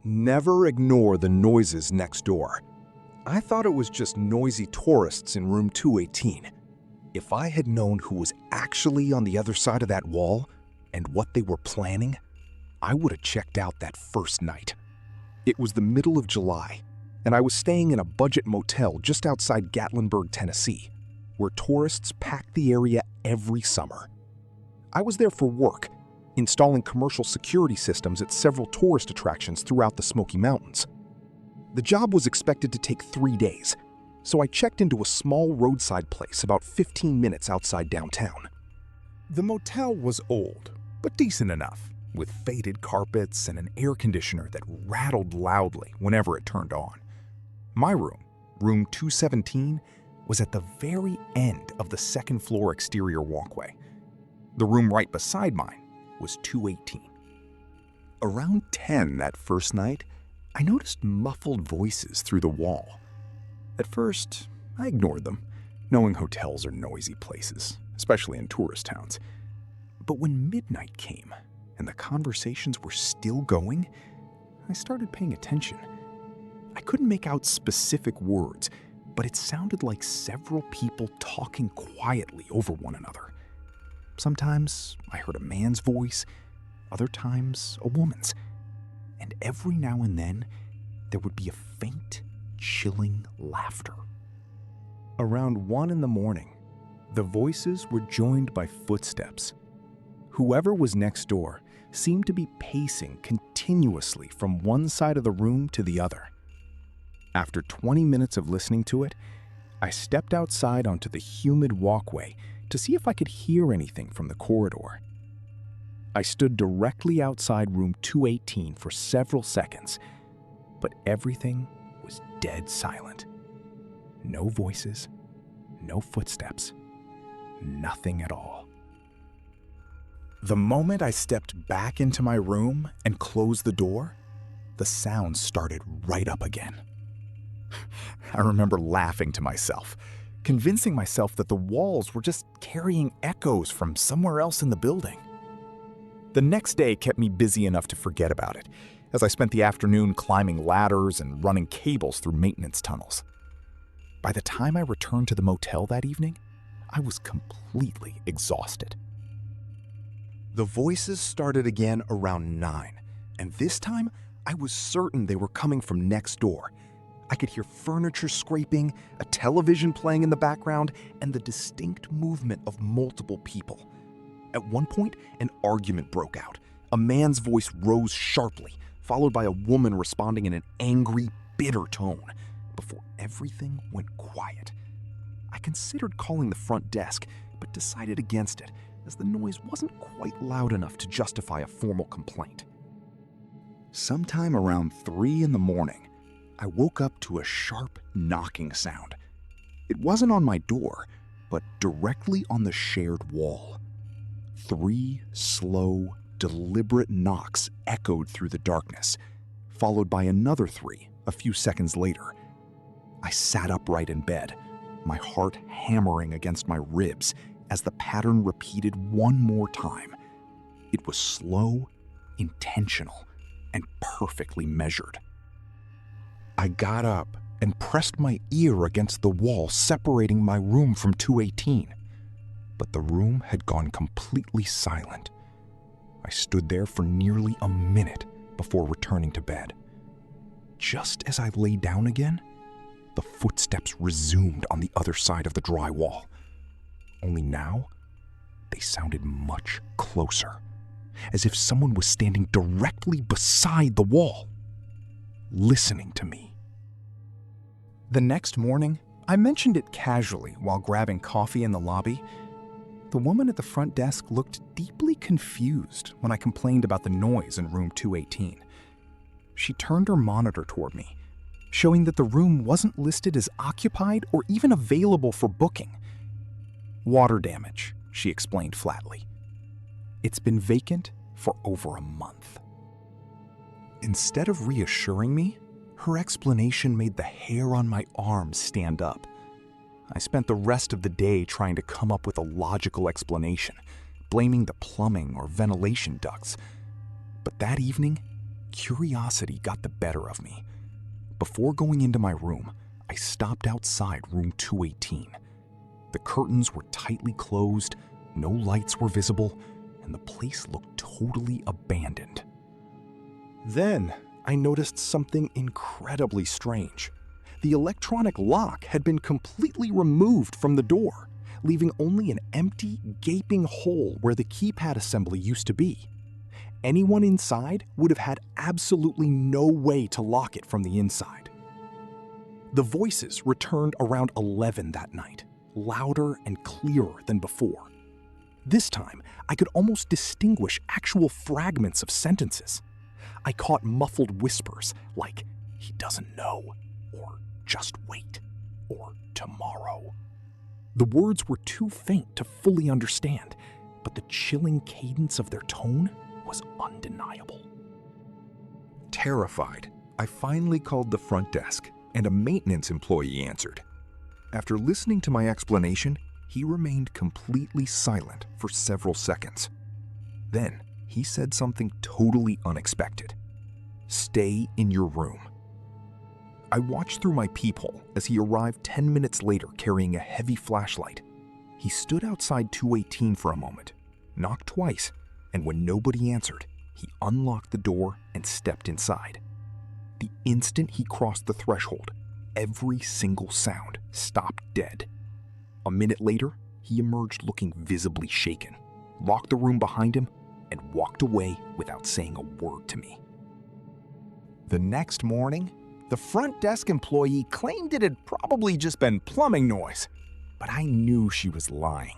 Never ignore the noises next door. I thought it was just noisy tourists in room 218. If I had known who was actually on the other side of that wall and what they were planning, I would have checked out that first night. It was the middle of July, and I was staying in a budget motel just outside Gatlinburg, Tennessee, where tourists pack the area every summer. I was there for work, installing commercial security systems at several tourist attractions throughout the Smoky Mountains. The job was expected to take 3 days, so I checked into a small roadside place about 15 minutes outside downtown. The motel was old, but decent enough, with faded carpets and an air conditioner that rattled loudly whenever it turned on. My room, room 217, was at the very end of the second-floor exterior walkway. The room right beside mine was 218. Around 10 that first night, I noticed muffled voices through the wall. At first, I ignored them, knowing hotels are noisy places, especially in tourist towns. But when midnight came and the conversations were still going, I started paying attention. I couldn't make out specific words, but it sounded like several people talking quietly over one another. Sometimes I heard a man's voice, other times a woman's. And every now and then, there would be a faint, chilling laughter. Around 1 in the morning, the voices were joined by footsteps. Whoever was next door seemed to be pacing continuously from one side of the room to the other. After 20 minutes of listening to it, I stepped outside onto the humid walkway to see if I could hear anything from the corridor. I stood directly outside room 218 for several seconds, but everything was dead silent. No voices, no footsteps, nothing at all. The moment I stepped back into my room and closed the door, the sound started right up again. I remember laughing to myself, convincing myself that the walls were just carrying echoes from somewhere else in the building. The next day kept me busy enough to forget about it, as I spent the afternoon climbing ladders and running cables through maintenance tunnels. By the time I returned to the motel that evening, I was completely exhausted. The voices started again around 9, and this time I was certain they were coming from next door. I could hear furniture scraping, a television playing in the background, and the distinct movement of multiple people. At one point, an argument broke out. A man's voice rose sharply, followed by a woman responding in an angry, bitter tone, before everything went quiet. I considered calling the front desk, but decided against it, as the noise wasn't quite loud enough to justify a formal complaint. Sometime around 3 in the morning, I woke up to a sharp knocking sound. It wasn't on my door, but directly on the shared wall. 3 slow, deliberate knocks echoed through the darkness, followed by another 3 a few seconds later. I sat upright in bed, my heart hammering against my ribs as the pattern repeated one more time. It was slow, intentional, and perfectly measured. I got up and pressed my ear against the wall separating my room from 218. But the room had gone completely silent. I stood there for nearly a minute before returning to bed. Just as I lay down again, the footsteps resumed on the other side of the drywall. Only now, they sounded much closer, as if someone was standing directly beside the wall, listening to me. The next morning, I mentioned it casually while grabbing coffee in the lobby. The woman at the front desk looked deeply confused when I complained about the noise in room 218. She turned her monitor toward me, showing that the room wasn't listed as occupied or even available for booking. Water damage, she explained flatly. It's been vacant for over a month. Instead of reassuring me, her explanation made the hair on my arms stand up. I spent the rest of the day trying to come up with a logical explanation, blaming the plumbing or ventilation ducts. But that evening, Curiosity got the better of me. Before going into my room, I stopped outside room 218. The curtains were tightly closed, no lights were visible, and the place looked totally abandoned. Then I noticed something incredibly strange. The electronic lock had been completely removed from the door, leaving only an empty, gaping hole where the keypad assembly used to be. Anyone inside would have had absolutely no way to lock it from the inside. The voices returned around 11 that night, louder and clearer than before. This time, I could almost distinguish actual fragments of sentences. I caught muffled whispers like, "He doesn't know," or "Just wait," or "Tomorrow." The words were too faint to fully understand, but the chilling cadence of their tone was undeniable. Terrified, I finally called the front desk, and a maintenance employee answered. After listening to my explanation, he remained completely silent for several seconds. Then, he said something totally unexpected. "Stay in your room." I watched through my peephole as he arrived 10 minutes later carrying a heavy flashlight. He stood outside 218 for a moment, knocked twice, and when nobody answered, he unlocked the door and stepped inside. The instant he crossed the threshold, every single sound stopped dead. A minute later, he emerged looking visibly shaken, locked the room behind him, and walked away without saying a word to me. The next morning, the front desk employee claimed it had probably just been plumbing noise, but I knew she was lying.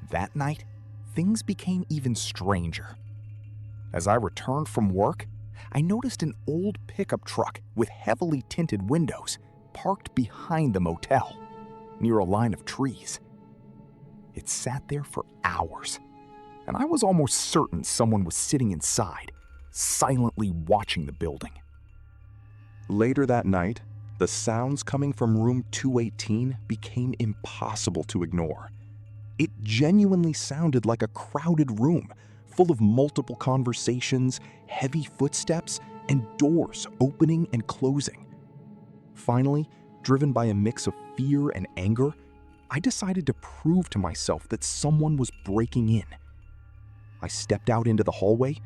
That night, things became even stranger. As I returned from work, I noticed an old pickup truck with heavily tinted windows parked behind the motel, near a line of trees. It sat there for hours, and I was almost certain someone was sitting inside, silently watching the building. Later that night, the sounds coming from room 218 became impossible to ignore. It genuinely sounded like a crowded room, full of multiple conversations, heavy footsteps, and doors opening and closing. Finally, driven by a mix of fear and anger, I decided to prove to myself that someone was breaking in. I stepped out into the hallway,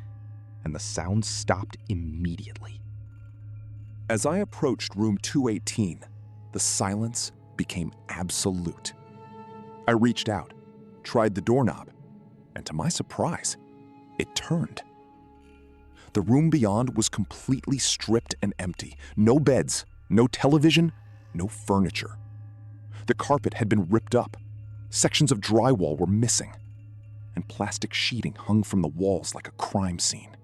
and the sounds stopped immediately. As I approached room 218, the silence became absolute. I reached out, tried the doorknob, and to my surprise, it turned. The room beyond was completely stripped and empty. No beds, no television, no furniture. The carpet had been ripped up. Sections of drywall were missing, and plastic sheeting hung from the walls like a crime scene.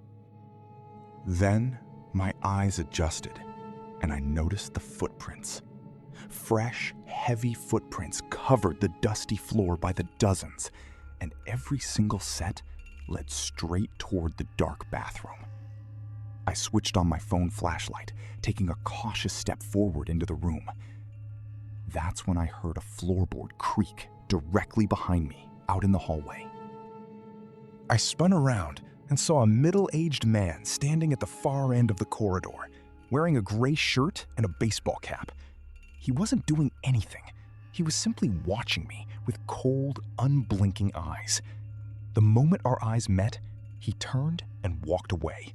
Then my eyes adjusted, and I noticed the footprints. Fresh, heavy footprints covered the dusty floor by the dozens, and every single set led straight toward the dark bathroom. I switched on my phone flashlight, taking a cautious step forward into the room. That's when I heard a floorboard creak directly behind me, out in the hallway. I spun around and saw a middle-aged man standing at the far end of the corridor, wearing a gray shirt and a baseball cap. He wasn't doing anything. He was simply watching me with cold, unblinking eyes. The moment our eyes met, he turned and walked away.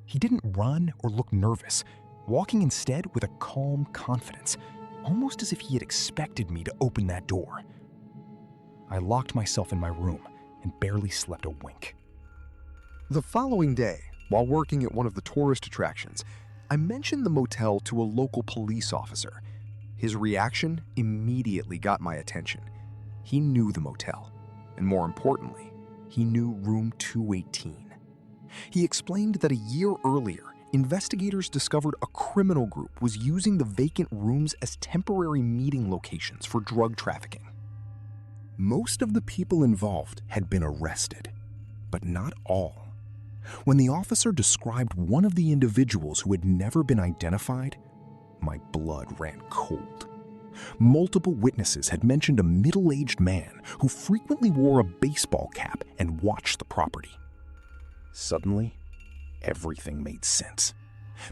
He didn't run or look nervous, walking instead with a calm confidence, almost as if he had expected me to open that door. I locked myself in my room and barely slept a wink. The following day, while working at one of the tourist attractions, I mentioned the motel to a local police officer. His reaction immediately got my attention. He knew the motel, and more importantly, he knew room 218. He explained that a year earlier, investigators discovered a criminal group was using the vacant rooms as temporary meeting locations for drug trafficking. Most of the people involved had been arrested, but not all. When the officer described one of the individuals who had never been identified, my blood ran cold. Multiple witnesses had mentioned a middle-aged man who frequently wore a baseball cap and watched the property. Suddenly, everything made sense.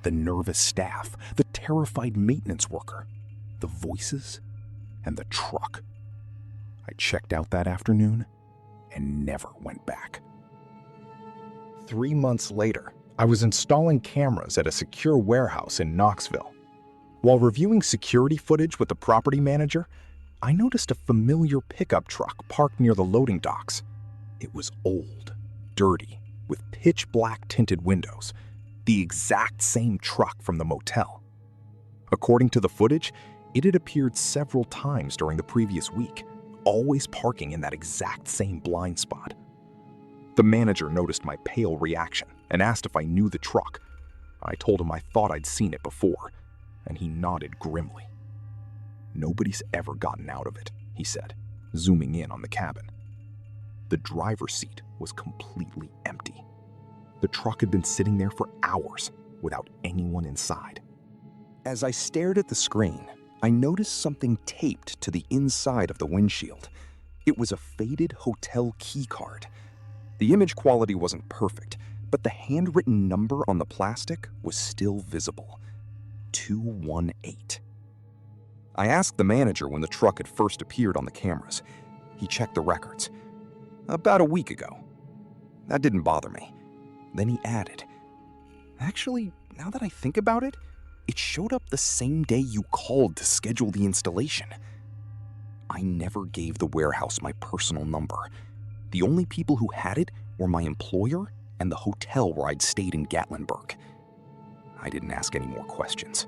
The nervous staff, the terrified maintenance worker, the voices, and the truck. I checked out that afternoon and never went back. 3 months later, I was installing cameras at a secure warehouse in Knoxville. While reviewing security footage with the property manager, I noticed a familiar pickup truck parked near the loading docks. It was old, dirty, with pitch black tinted windows, the exact same truck from the motel. According to the footage, it had appeared several times during the previous week, always parking in that exact same blind spot. The manager noticed my pale reaction and asked if I knew the truck. I told him I thought I'd seen it before, and he nodded grimly. "Nobody's ever gotten out of it," he said, zooming in on the cabin. The driver's seat was completely empty. The truck had been sitting there for hours without anyone inside. As I stared at the screen, I noticed something taped to the inside of the windshield. It was a faded hotel key card. The image quality wasn't perfect, but the handwritten number on the plastic was still visible. 218. I asked the manager when the truck had first appeared on the cameras. He checked the records. "About a week ago." That didn't bother me. Then he added, "Actually, now that I think about it, it showed up the same day you called to schedule the installation." I never gave the warehouse my personal number. The only people who had it were my employer and the hotel where I'd stayed in Gatlinburg. I didn't ask any more questions.